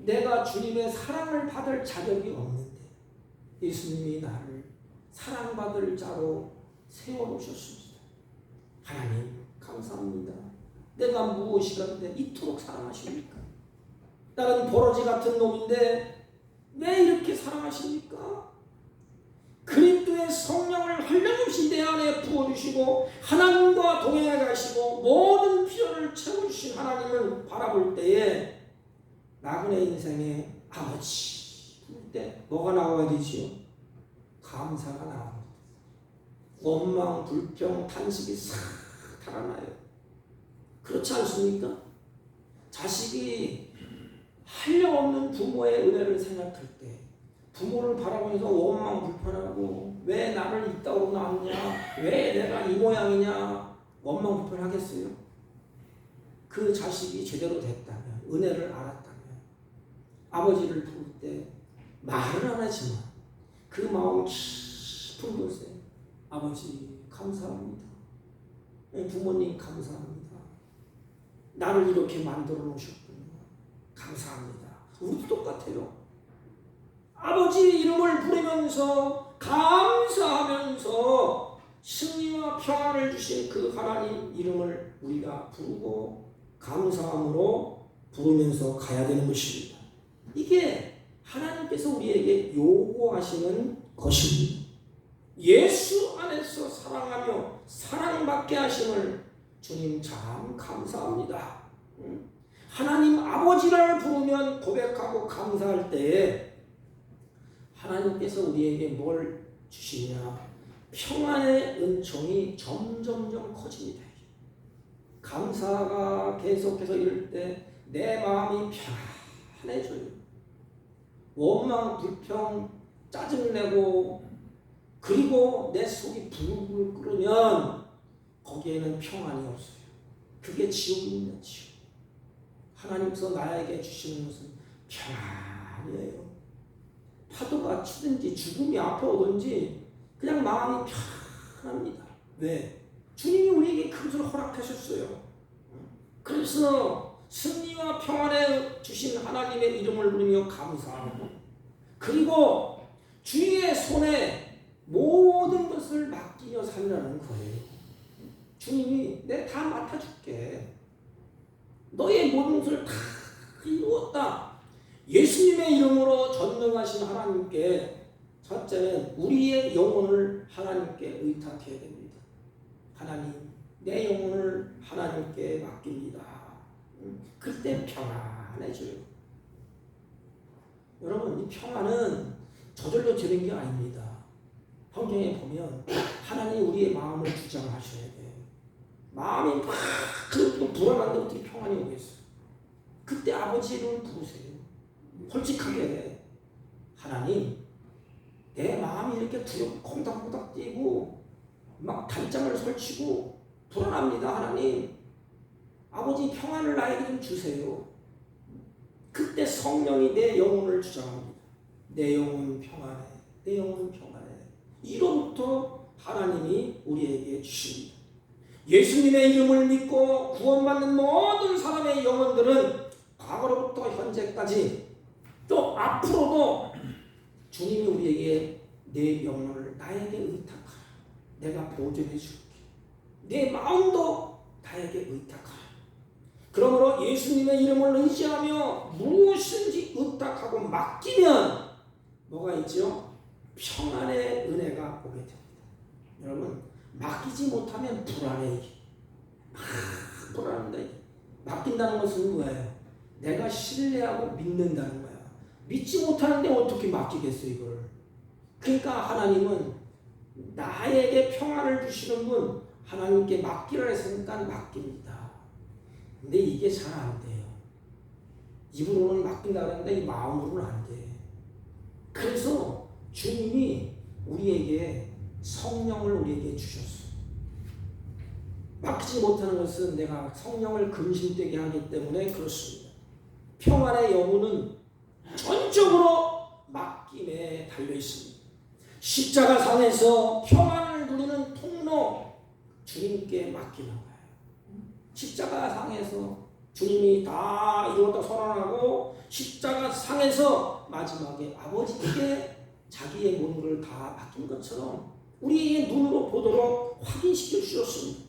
내가 주님의 사랑을 받을 자격이 없는데 예수님이 나를 사랑받을 자로 세워놓으셨습니다. 하나님 감사합니다. 내가 무엇이라는데 이토록 사랑하십니까? 나는 버러지 같은 놈인데 왜 이렇게 사랑하십니까? 그리스도의 성령을 한량없이 내 안에 부어주시고 하나님과 동행해 가시고 모든 필요를 채워주신 하나님을 바라볼 때에 나그네 인생의 아버지 부를 때 뭐가 나와야 되지요? 감사가 나옵니다. 원망, 불평, 탄식이 싹 달아나요. 그렇지 않습니까? 자식이 한량없는 부모의 은혜를 생각할 때 부모를 바라보면서 원망 불편하고 왜 나를 이따구로 낳았냐, 왜 내가 이 모양이냐 원망 불편하겠어요? 그 자식이 제대로 됐다면, 은혜를 알았다면 아버지를 부를 때 말은 안 하지만 그 마음 깊은 곳에 아버지 감사합니다. 부모님 감사합니다. 나를 이렇게 만들어 놓으셨군요. 감사합니다. 우리도 똑같아요. 아버지 이름을 부르면서 감사하면서 승리와 평안을 주신 그 하나님 이름을 우리가 부르고 감사함으로 부르면서 가야 되는 것입니다. 이게 하나님께서 우리에게 요구하시는 것입니다. 예수 안에서 사랑하며 사랑받게 하심을 주님 참 감사합니다. 하나님 아버지를 부르면 고백하고 감사할 때에 하나님께서 우리에게 뭘 주시냐? 평안의 은총이 점점점 커집니다. 감사가 계속해서 이럴 때 내 마음이 편안해져요. 원망, 불평, 짜증내고 그리고 내 속이 부글부글 끓으면 거기에는 평안이 없어요. 그게 지옥입니다. 지옥. 하나님께서 나에게 주시는 것은 평안이에요. 파도가 치든지 죽음이 앞으로든지 그냥 마음이 편합니다. 왜? 주님이 우리에게 그것을 허락하셨어요. 그래서 승리와 평안에 주신 하나님의 이름을 부르며 감사하고, 그리고 주의 손에 모든 것을 맡기며 살라는 거예요. 주님이 내가 다 맡아줄게. 너의 모든 것을 다 이루었다. 예수님의 이름으로 전능하신 하나님께 첫째는 우리의 영혼을 하나님께 의탁해야 됩니다. 하나님, 내 영혼을 하나님께 맡깁니다. 그때 평안해져요. 여러분, 이 평안은 저절로 되는 게 아닙니다. 성경에 보면 하나님이 우리의 마음을 주장하셔야 돼요. 마음이 막 그렇게 불안한데 어떻게 평안이 오겠어요? 그때 아버지 이름을 부르세요. 솔직하게, 하나님, 내 마음이 이렇게 두렵고 콩닥콩닥 뛰고 막 단장을 설치고 불안합니다. 하나님, 아버지 평안을 나에게 좀 주세요. 그때 성령이 내 영혼을 주장합니다. 내 영혼 평안해. 내 영혼 평안해. 이로부터 하나님이 우리에게 주십니다. 예수님의 이름을 믿고 구원받는 모든 사람의 영혼들은 과거로부터 현재까지 또 앞으로도 주님이 우리에게 내 영혼을 나에게 의탁하라. 내가 보존해 줄게. 내 마음도 나에게 의탁하라. 그러므로 예수님의 이름을 의지하며 무엇인지 의탁하고 맡기면 뭐가 있죠? 평안의 은혜가 오게 됩니다. 여러분, 맡기지 못하면 불안해. 불안합니다. 맡긴다는 것은 뭐예요? 내가 신뢰하고 믿는다는 거야. 믿지 못하는데 어떻게 맡기겠어요, 이걸? 그러니까 하나님은 나에게 평안을 주시는 분, 하나님께 맡기라 했으니까 맡깁니다. 근데 이게 잘 안 돼요. 입으로는 맡긴다 그랬는데 이 마음으로는 안 돼. 그래서 주님이 우리에게 성령을 우리에게 주셨어. 맡기지 못하는 것은 내가 성령을 근심되게 하기 때문에 그렇습니다. 평안의 여부는 전적으로 맡김에 달려 있습니다. 십자가 상에서 평안을 누리는 통로, 주님께 맡기는 거예요. 십자가 상에서 주님이 다 이루었다 선언하고 십자가 상에서 마지막에 아버지께 자기의 모든 걸 다 맡긴 것처럼 우리의 눈으로 보도록 확인시켜 주셨습니다.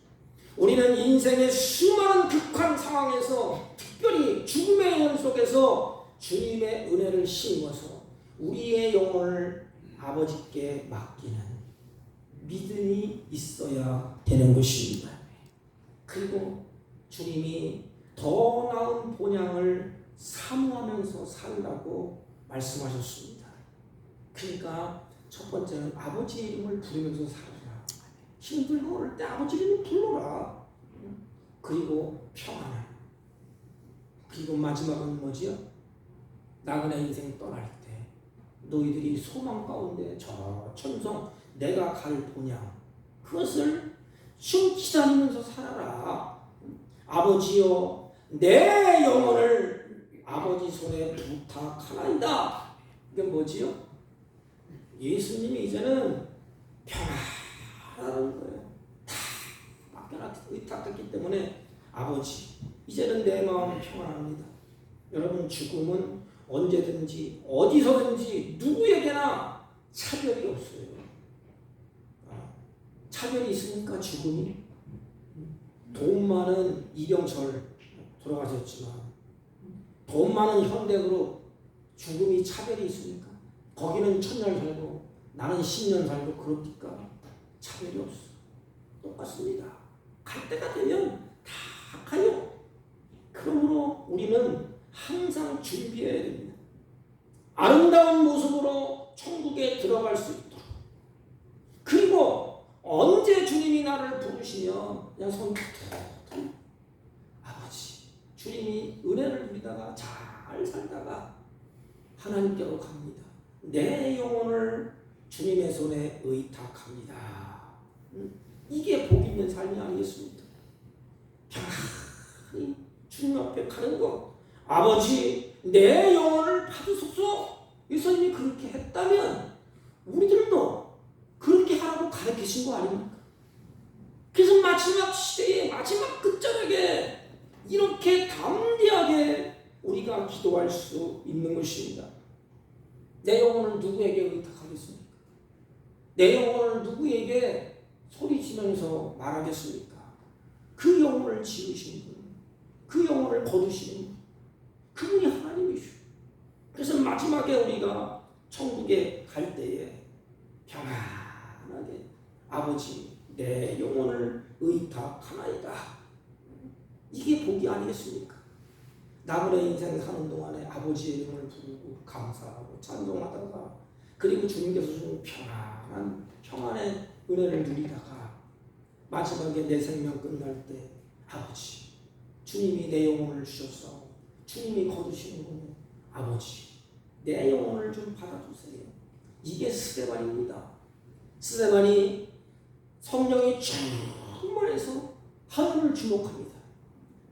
우리는 인생의 수많은 극한 상황에서, 특별히 죽음의 연 속에서 주님의 은혜를 힘입어서 우리의 영혼을 아버지께 맡기는 믿음이 있어야 되는 것입니다. 그리고 주님이 더 나은 본향을 사모하면서 살라고 말씀하셨습니다. 그러니까 첫 번째는 아버지의 이름을 부르면서 살아라. 힘들고 어릴 때 아버지 이름을 불러라. 그리고 평안해. 그리고 마지막은 뭐지요? 나그네 인생 떠날 때 너희들이 소망 가운데 저 천성 내가 갈 본향, 그것을 숨기 다니면서 살아라. 아버지여, 내 영혼을 아버지 손에 부탁하나이다. 이게 뭐지요? 예수님이 이제는 평안하는 거예요. 다 맡겨놨기, 의탁했기 때문에 아버지, 이제는 내 마음이 평안합니다. 여러분, 죽음은 언제든지 어디서든지 누구에게나 차별이 없어요. 차별이 있으니까 죽음이, 돈 많은 이병철 돌아가셨지만 돈 많은 현대그룹 죽음이 차별이 있습니까? 거기는 1000년 살고 나는 10년 살고 그럽니까? 차별이 없어. 똑같습니다. 갈 때가 되면 다 가요. 그러므로 우리는 항상 준비해야 됩니다. 아름다운 모습으로 천국에 들어갈 수 있도록. 그리고 언제 주님이 나를 부르시면 그냥 손 아버지, 주님이 은혜를 누리다가 잘 살다가 하나님께로 갑니다. 내 영혼을 주님의 손에 의탁합니다. 이게 복 있는 삶이 아니겠습니까? 편안히 주님 앞에 가는 것. 아버지 내 영혼을 받으소서. 예수님이 그렇게 했다면 우리들도 그렇게 하라고 가르치신 거 아닙니까? 그래서 마지막 시대의 마지막 끝자락에 이렇게 담대하게 우리가 기도할 수 있는 것입니다. 내 영혼을 누구에게 의탁하겠습니까? 내 영혼을 누구에게 소리치면서 말하겠습니까? 그 영혼을 지으신 분, 그 영혼을 거두시는 분, 그분이 하나님이시오. 그래서 마지막에 우리가 천국에 갈 때에 평안하게 아버지 내 영혼을 의탁하나이다. 이게 복이 아니겠습니까? 남의 인생 사는 동안에 아버지의 이름을 부르고 감사하고 찬송하다가 그리고 주님께서 주는 평안한 평안의 은혜를 누리다가 마지막에 내 생명 끝날 때 아버지 주님이 내 영혼을 주셨어. 주님이 거두시는군요. 아버지 내 영혼을 좀 받아주세요. 이게 스데반입니다. 스데반이 성령이 충만해서 하늘을 주목합니다.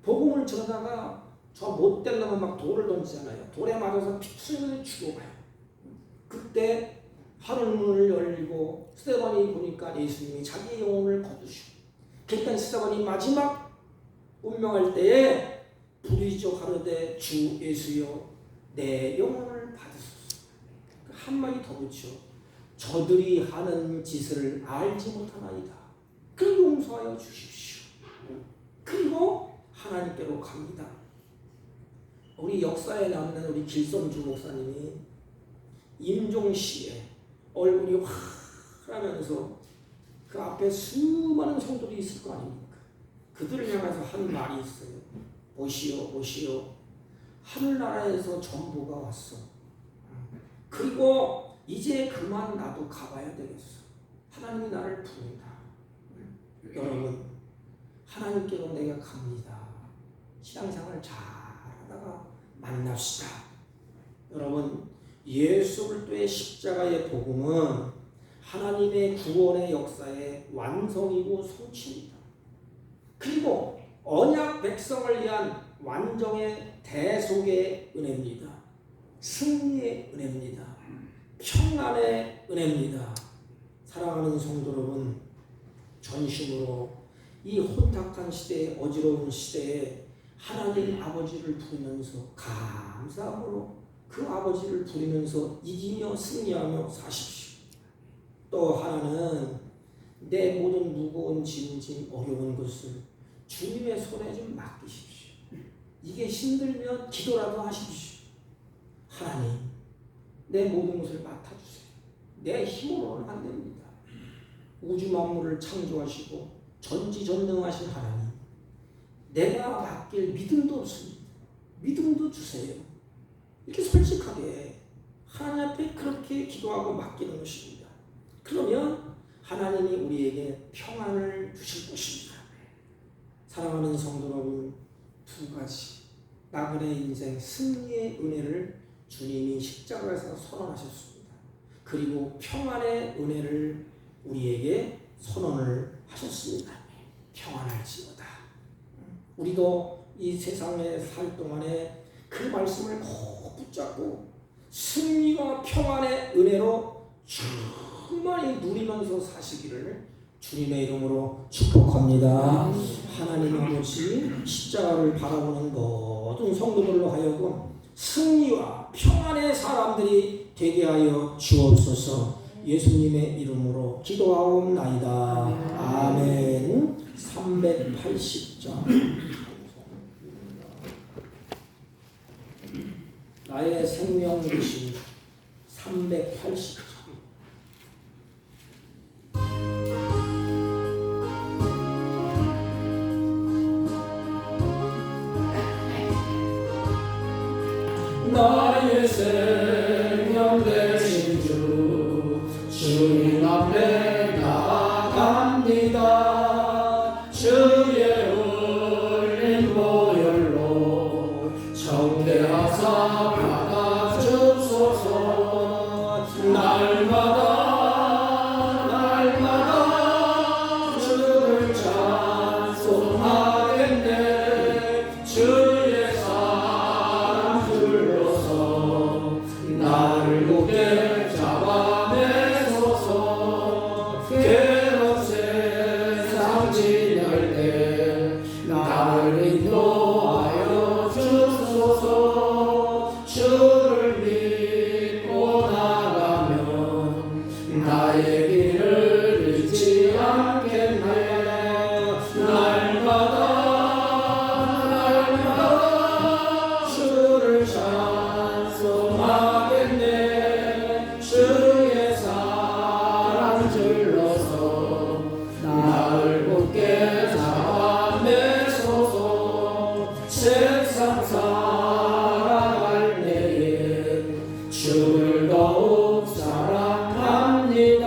복음을 전하다가 저 못된 놈은 막 돌을 던지잖아요. 돌에 맞아서 피투성이를 죽어가요. 그때 하늘문을 열리고 스데반이 보니까 예수님이 자기의 영혼을 거두시고 그러니까 스데반이 마지막 운명할 때에 부르짖어 가로되 주 예수여 내 영혼을 받으소서. 한마디 더 붙여 저들이 하는 짓을 알지 못하나이다. 그 용서하여 주십시오. 그리고 하나님께로 갑니다. 우리 역사에 남는 우리 길선주 목사님이 임종시에 얼굴이 환하면서 그 앞에 수많은 성도들이 있을 거 아닙니까? 그들을 향해서 한 말이 있어요. 보시오 보시오 하늘나라에서 전보가 왔어. 그리고 이제 그만 나도 가봐야 되겠어. 하나님이 나를 부른다. 여러분 하나님께로 내가 갑니다. 신앙생활 잘하다가 만납시다. 여러분 예수 그리스도의 십자가의 복음은 하나님의 구원의 역사의 완성이고 성취입니다. 그리고 언약 백성을 위한 완정의 대속의 은혜입니다. 승리의 은혜입니다. 평안의 은혜입니다. 사랑하는 성도 여러분, 전심으로 이 혼탁한 시대에 어지러운 시대에 하나님 아버지를 부르면서 감사함으로 그 아버지를 부르면서 이기며 승리하며 사십시오. 또 하나는 내 모든 무거운 짐 어려운 것을 주님의 손에 좀 맡기십시오. 이게 힘들면 기도라도 하십시오. 하나님 내 모든 것을 맡아주세요. 내 힘으로는 안 됩니다. 우주 만물을 창조하시고 전지전능하신 하나님, 내가 맡길 믿음도 없습니다. 믿음도 주세요. 이렇게 솔직하게 하나님 앞에 그렇게 기도하고 맡기는 것입니다. 그러면 하나님이 우리에게 평안을 주실 것입니다. 사랑하는 성도 여러분, 두 가지 나그네 인생 승리의 은혜를 주님이 십자가에서 선언하셨습니다. 그리고 평안의 은혜를 우리에게 선언을 하셨습니다. 평안할지어다. 우리도 이 세상에 살 동안에 그 말씀을 꼭 붙잡고 승리와 평안의 은혜로 충만히 누리면서 사시기를 주님의 이름으로 축복합니다. 하나님 아버지 십자가를 바라보는 모든 성도들로 하여금 승리와 평안의 사람들이 되게 하여 주옵소서. 예수님의 이름으로 기도하옵나이다. 아멘. 380장. 나의 생명 되신 380장. 나의 생명 되신 주 주님 앞에 나아갑니다. 주의 흘린 보혈로 정대하사 받아주소서. 날마다 인도하여 주소서. 주를 믿고 나가면 나의 길을 잃지 않겠네. 날마다 주를 찬송하겠네. 주의 사랑 들러서 나를 굳게 잡아내소서. 세상 살아갈 때에 주를 더욱 사랑합니다.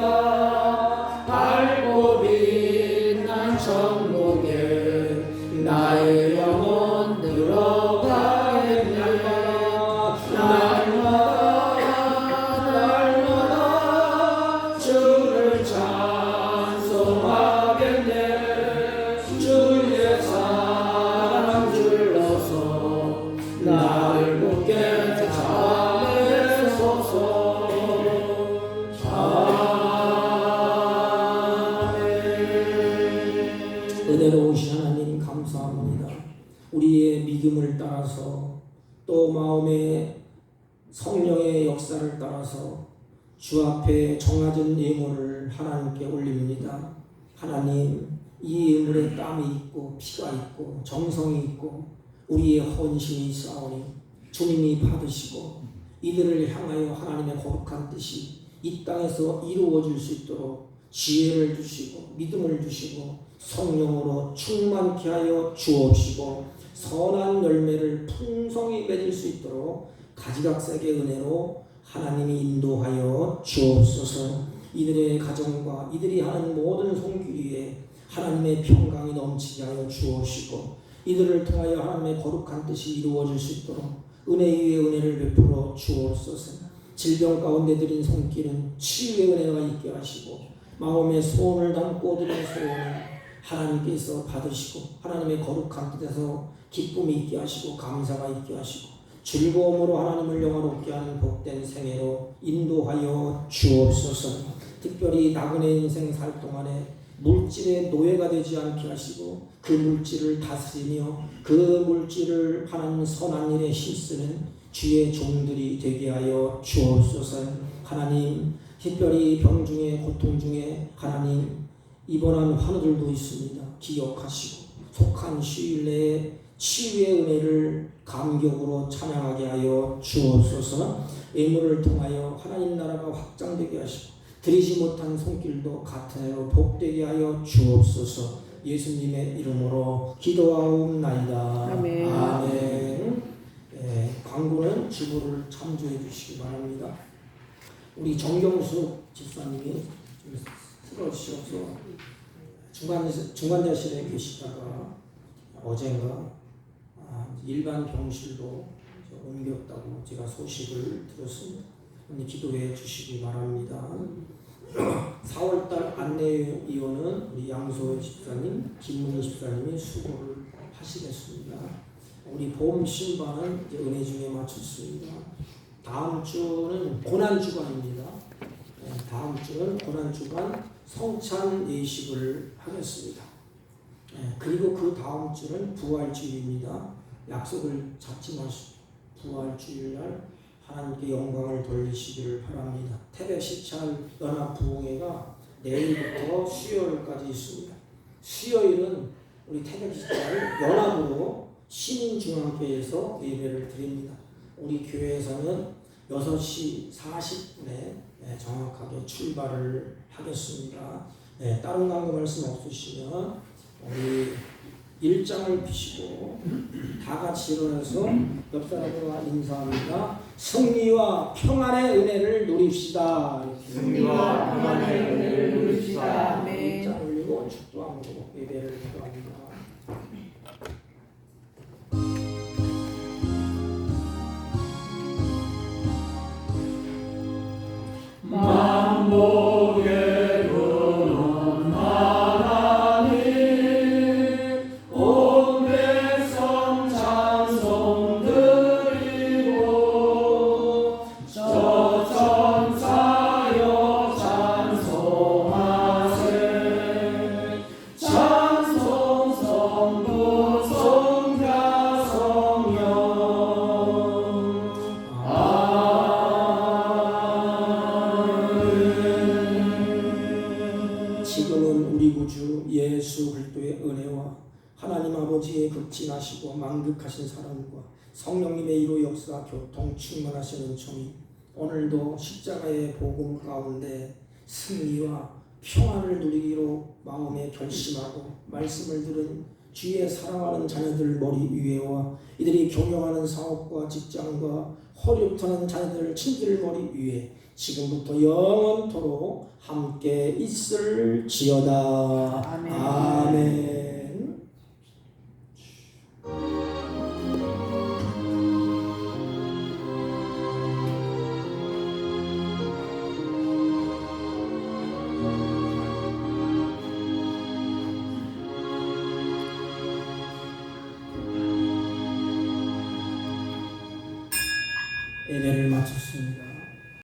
밝고 빛난 천국에 나의 영혼 들어가겠네. 날마다 주를 찬송하겠네. 주의 사랑 들러서 나를 굳게 잡아내소서. 은혜로우신 하나님 감사합니다. 우리의 믿음을 따라서 또 마음의 성령의 역사를 따라서 주 앞에 정해진 예물을 하나님께 올립니다. 하나님, 이 예물에 땀이 있고 피가 있고 정성이 있고 우리의 헌신이 있사오니 주님이 받으시고 이들을 향하여 하나님의 거룩한 뜻이 이 땅에서 이루어질 수 있도록 지혜를 주시고 믿음을 주시고 성령으로 충만케 하여 주옵시고 선한 열매를 풍성히 맺을 수 있도록 가지각색의 은혜로 하나님이 인도하여 주옵소서. 이들의 가정과 이들이 하는 모든 손길 위에 하나님의 평강이 넘치게 하여 주옵시고 이들을 통하여 하나님의 거룩한 뜻이 이루어질 수 있도록 은혜 위에 은혜를 베풀어 주옵소서. 질병 가운데 드린 손길은 치유의 은혜가 있게 하시고 마음에 소원을 담고 드린 소원을 하나님께서 받으시고 하나님의 거룩한 뜻에서 기쁨이 있게 하시고 감사가 있게 하시고 즐거움으로 하나님을 영화롭게 하는 복된 생애로 인도하여 주옵소서. 특별히 나그네 인생 살 동안에 물질의 노예가 되지 않게 하시고 그 물질을 다스리며 그 물질을 하나님 선한 일에 힘쓰는 주의 종들이 되게 하여 주옵소서. 하나님, 특별히 병 중에 고통 중에 하나님 입원한 환우들도 있습니다. 기억하시고 속한 휴일 내에 치유의 은혜를 감격으로 찬양하게 하여 주옵소서. 예물을 통하여 하나님 나라가 확장되게 하시고 드리지 못한 손길도 같은 해로 복되게 하여 주옵소서. 예수님의 이름으로 기도하옵나이다. 아멘. 아멘. 광고는 주보를 참조해 주시기 바랍니다. 우리 정경수 집사님이 좀 쓰러지셔서 중환자실에 계시다가 어젠가 일반 병실로 옮겼다고 제가 소식을 들었습니다. 기도해 주시기 바랍니다. 4월달 안내위원은 우리 양소의 집사님, 김문희 집사님이 수고를 하시겠습니다. 우리 봄 신반은 이제 은혜 중에 마쳤습니다. 다음 주는 고난주간입니다. 다음 주는 고난주간 성찬 예식을 하겠습니다. 그리고 그 다음 주는 부활주일입니다. 약속을 잡지 마시고 부활주일날 하나님께 영광을 돌리시기를 바랍니다. 태백 시찰 연합 부흥회가 내일부터 수요일까지 있습니다. 수요일은 우리 태백 시찰 연합으로 신인중앙교회에서 예배를 드립니다. 우리 교회에서는 6시 40분에 정확하게 출발을 하겠습니다. 다른 강의 말씀 없으시면 우리 일장을 피시고 다 같이 일어나서 옆 사람과 인사합니다. 승리와 평안의 은혜를 누립시다. 승리와 평안의 은혜를 누립시다. 아멘. 일장 올리고 축도하고 예배를 기도합니다. 만복의 근원 하나님 온 백성 찬송 드리고 저 천사여 찬송하세 찬송 신실하시고 만극하신 사랑과 성령님의 이로 역사 교통 충만하시는 은총이 오늘도 십자가의 복음 가운데 승리와 평안을 누리기로 마음에 결심하고 말씀을 들은 주의 사랑하는 자녀들 머리 위에와 이들이 경영하는 사업과 직장과 허리부터는 자녀들 친구들 머리 위에 지금부터 영원토록 함께 있을지어다. 아멘. 아멘. 예배를 마쳤습니다.